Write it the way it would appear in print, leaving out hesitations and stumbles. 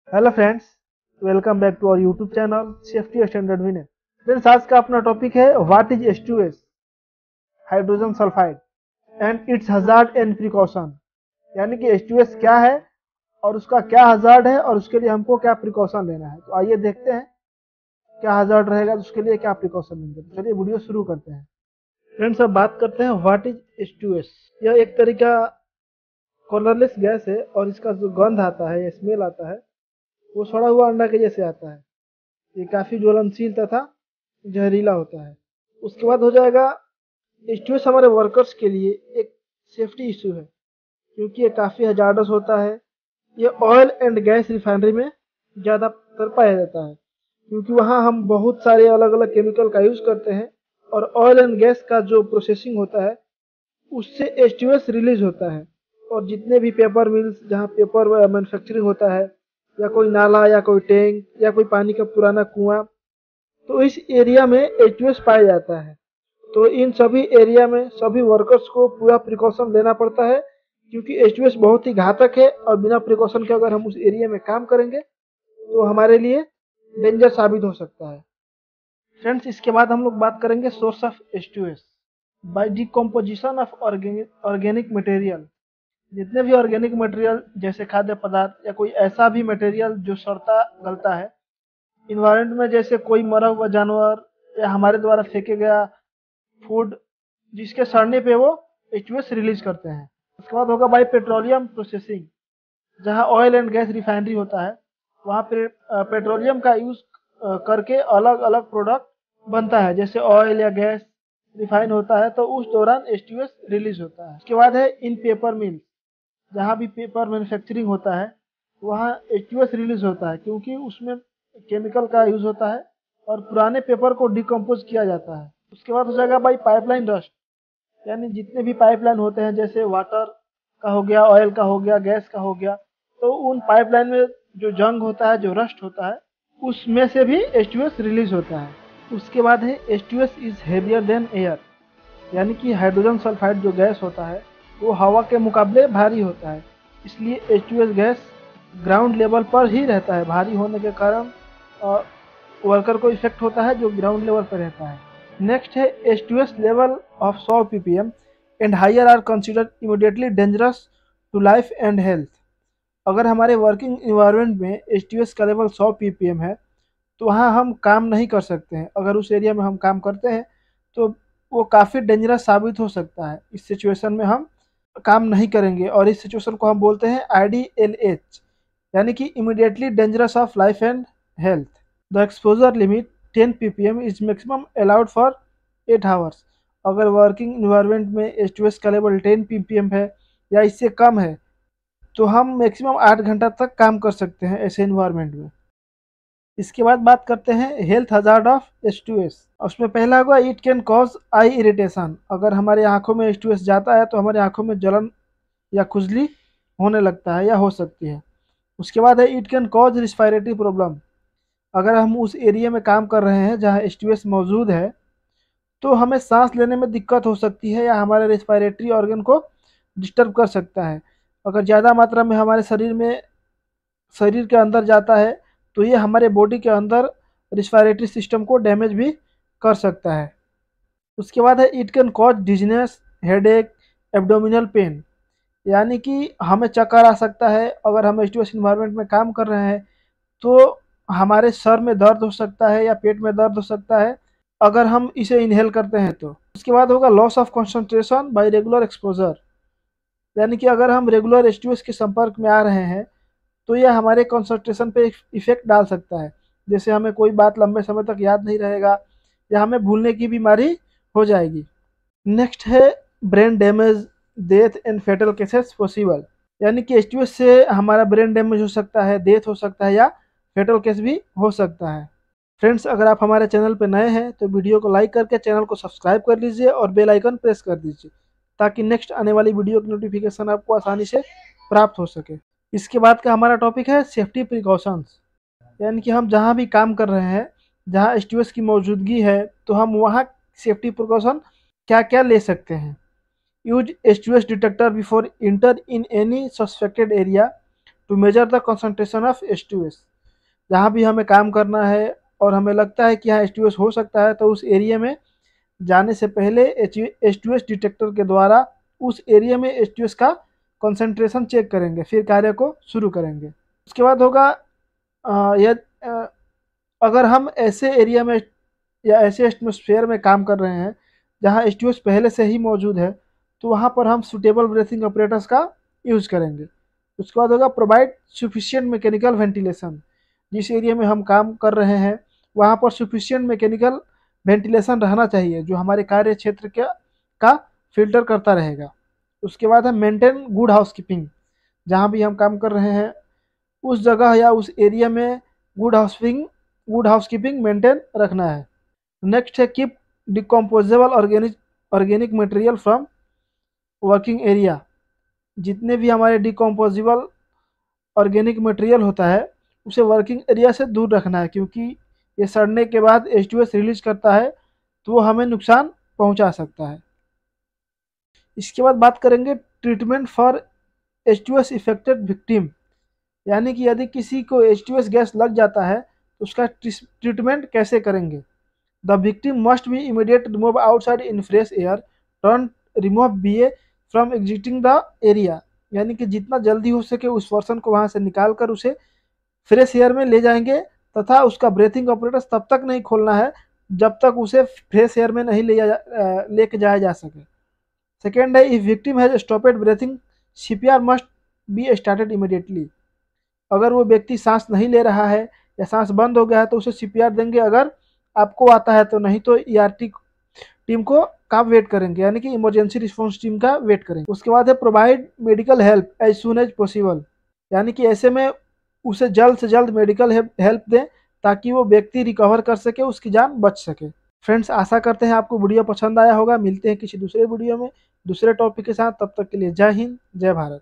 Hello friends, welcome back to our YouTube channel safety standard winner. Friends, आज का अपना topic है what is H2S, hydrogen sulphide and its hazard and precaution. यानी कि H2S क्या है और उसका क्या हजार्ड है और उसके लिए हमको क्या प्रिकॉशन लेना है। तो आइए देखते हैं क्या हजार्ड रहेगा, तो उसके लिए क्या प्रिकॉशन लेंगे। तो चलिए वीडियो शुरू करते हैं। फ्रेंड्स, अब बात करते हैं व्हाट इज H2S। यह एक तरीका कलरलेस गैस है और इसका जो गंध आता है या स्मेल आता है वो सड़ा हुआ अंडा के जैसे आता है। ये काफ़ी ज्वलनशील तथा जहरीला होता है। उसके बाद हो जाएगा H2S हमारे वर्कर्स के लिए एक सेफ्टी इशू है, क्योंकि ये काफ़ी हजार्डस होता है। ये ऑयल एंड गैस रिफाइनरी में ज़्यादातर पाया जाता है, क्योंकि वहाँ हम बहुत सारे अलग अलग केमिकल का यूज़ करते हैं और ऑयल एंड गैस का जो प्रोसेसिंग होता है उससे H2S रिलीज होता है। और जितने भी पेपर मिल्स जहाँ पेपर मैन्युफैक्चरिंग होता है, या कोई नाला या कोई टैंक या कोई पानी का पुराना कुआं, तो इस एरिया में H2S पाया जाता है। तो इन सभी एरिया में सभी वर्कर्स को पूरा प्रिकॉशन लेना पड़ता है, क्योंकि H2S बहुत ही घातक है और बिना प्रिकॉशन के अगर हम उस एरिया में काम करेंगे तो हमारे लिए डेंजर साबित हो सकता है। फ्रेंड्स, इसके बाद हम लोग बात करेंगे source of H2S। By decomposition of organic material. जितने भी ऑर्गेनिक मटेरियल जैसे खाद्य पदार्थ या कोई ऐसा भी मटेरियल जो सड़ता गलता है इन्वायरमेंट में, जैसे कोई मरा हुआ जानवर या हमारे द्वारा फेंके गया फूड, जिसके सड़ने पे वो H2S रिलीज करते हैं। उसके बाद होगा बाई पेट्रोलियम प्रोसेसिंग। जहाँ ऑयल एंड गैस रिफाइनरी होता है वहाँ पे पेट्रोलियम का यूज करके अलग अलग प्रोडक्ट बनता है, जैसे ऑयल या गैस रिफाइन होता है तो उस दौरान H2S रिलीज होता है। उसके बाद है इन पेपर मिल। जहाँ भी पेपर मैन्युफैक्चरिंग होता है वहाँ H2S रिलीज होता है, क्योंकि उसमें केमिकल का यूज होता है और पुराने पेपर को डिकम्पोज किया जाता है। उसके बाद हो जाएगा भाई पाइपलाइन रस्ट। यानी जितने भी पाइपलाइन होते हैं, जैसे वाटर का हो गया, ऑयल का हो गया, गैस का हो गया, तो उन पाइपलाइन में जो जंग होता है, जो रस्ट होता है, उसमें से भी H2S रिलीज होता है। उसके बाद है H2S is heavier then air. यानी कि हाइड्रोजन सल्फाइड जो गैस होता है वो हवा के मुकाबले भारी होता है, इसलिए H2S गैस ग्राउंड लेवल पर ही रहता है। भारी होने के कारण वर्कर को इफेक्ट होता है जो ग्राउंड लेवल पर रहता है। नेक्स्ट है H2S level of 100 ppm and higher are considered immediately dangerous to life and health. अगर हमारे वर्किंग इन्वायरमेंट में H2S का लेवल 100 ppm है तो वहाँ हम काम नहीं कर सकते हैं। अगर उस एरिया में हम काम करते हैं तो वो काफ़ी डेंजरस साबित हो सकता है। इस सिचुएशन में हम काम नहीं करेंगे और इस सिचुएशन को हम बोलते हैं IDLH, यानी कि immediately dangerous of life and health. The exposure limit 10 ppm is maximum allowed for 8 hours. अगर वर्किंग इन्वायरमेंट में H2S का लेवल 10 ppm है या इससे कम है तो हम मैक्सिमम 8 घंटा तक काम कर सकते हैं ऐसे इन्वायरमेंट में। इसके बाद बात करते हैं हेल्थ हजार्ड ऑफ H2S। उसमें पहला होगा it can cause I irritation. अगर हमारे आंखों में H2S जाता है तो हमारे आंखों में जलन या खुजली होने लगता है या हो सकती है। उसके बाद है it can cause respiratory problem. अगर हम उस एरिया में काम कर रहे हैं जहाँ H2S मौजूद है तो हमें सांस लेने में दिक्कत हो सकती है या हमारे रेस्पायरेटरी ऑर्गन को डिस्टर्ब कर सकता है। अगर ज़्यादा मात्रा में हमारे शरीर के अंदर जाता है तो ये हमारे बॉडी के अंदर रिस्पायरेटरी सिस्टम को डैमेज भी कर सकता है। उसके बाद है it can cause dizziness, headache, abdominal pain. यानी कि हमें चक्कर आ सकता है। अगर हम H2S इन्वायरमेंट में काम कर रहे हैं तो हमारे सर में दर्द हो सकता है या पेट में दर्द हो सकता है अगर हम इसे इनहेल करते हैं तो। उसके बाद होगा loss of concentration bye regular exposure. यानी कि अगर हम रेगुलर H2S के संपर्क में आ रहे हैं तो यह हमारे कंसंट्रेशन पे इफेक्ट डाल सकता है। जैसे हमें कोई बात लंबे समय तक याद नहीं रहेगा या हमें भूलने की बीमारी हो जाएगी। नेक्स्ट है brain damage, death and fatal cases possible. यानी कि H2S से हमारा ब्रेन डैमेज हो सकता है, डेथ हो सकता है या फेटल केस भी हो सकता है। फ्रेंड्स, अगर आप हमारे चैनल पर नए हैं तो वीडियो को लाइक करके चैनल को सब्सक्राइब कर लीजिए और बेल आइकन प्रेस कर दीजिए, ताकि नेक्स्ट आने वाली वीडियो की नोटिफिकेशन आपको आसानी से प्राप्त हो सके। इसके बाद का हमारा टॉपिक है सेफ्टी प्रिकॉशंस। यानी कि हम जहाँ भी काम कर रहे हैं जहाँ H2S की मौजूदगी है तो हम वहाँ सेफ्टी प्रिकॉशन क्या क्या ले सकते हैं। Use H2S detector before enter in any suspected area to measure the concentration of H2S। जहाँ भी हमें काम करना है और हमें लगता है कि यहाँ H2S हो सकता है, तो उस एरिया में जाने से पहले H2S डिटेक्टर के द्वारा उस एरिया में H2S का कंसंट्रेशन चेक करेंगे, फिर कार्य को शुरू करेंगे। उसके बाद होगा अगर हम ऐसे एरिया में या ऐसे एटमॉस्फेयर में काम कर रहे हैं जहाँ H2S पहले से ही मौजूद है, तो वहाँ पर हम सुटेबल ब्रीथिंग ऑपरेटर्स का यूज़ करेंगे। उसके बाद होगा प्रोवाइड सफिशिएंट मैकेनिकल वेंटिलेशन। जिस एरिया में हम काम कर रहे हैं वहाँ पर सफिशिएंट मैकेनिकल वेंटिलेशन रहना चाहिए, जो हमारे कार्य क्षेत्र का फिल्टर करता रहेगा। उसके बाद है मेंटेन गुड हाउसकीपिंग। जहाँ भी हम काम कर रहे हैं उस जगह या उस एरिया में गुड हाउसकीपिंग मेंटेन रखना है। नेक्स्ट है keep decomposable organic material from working area. जितने भी हमारे डिकम्पोजेबल ऑर्गेनिक मटेरियल होता है उसे वर्किंग एरिया से दूर रखना है, क्योंकि ये सड़ने के बाद H2S रिलीज करता है तो वो हमें नुकसान पहुंचा सकता है। इसके बाद बात करेंगे treatment for H2S affected victim. यानी कि यदि किसी को H2S गैस लग जाता है तो उसका ट्रीटमेंट कैसे करेंगे। The victim must be immediate remove outside in fresh air, don't remove BA from exiting the area. यानी कि जितना जल्दी हो सके उस पर्सन को वहाँ से निकाल कर उसे फ्रेश एयर में ले जाएंगे, तथा उसका ब्रीथिंग ऑपरेटर्स तब तक नहीं खोलना है जब तक उसे फ्रेश एयर में नहीं लेके जाया जा सके। सेकेंड है if victim has stopped breathing CPR must be started immediately. अगर वो व्यक्ति सांस नहीं ले रहा है या सांस बंद हो गया है तो उसे CPR देंगे अगर आपको आता है तो, नहीं तो ERT टीम का वेट करेंगे, यानी कि इमरजेंसी रिस्पॉन्स टीम का वेट करेंगे। उसके बाद है provide medical help as soon as possible. यानी कि ऐसे में उसे जल्द से जल्द मेडिकल हेल्प दें ताकि वो व्यक्ति रिकवर कर सके, उसकी जान बच सके। फ्रेंड्स, आशा करते हैं आपको वीडियो पसंद आया होगा। मिलते हैं किसी दूसरे वीडियो में दूसरे टॉपिक के साथ। तब तक के लिए जय हिंद, जय भारत।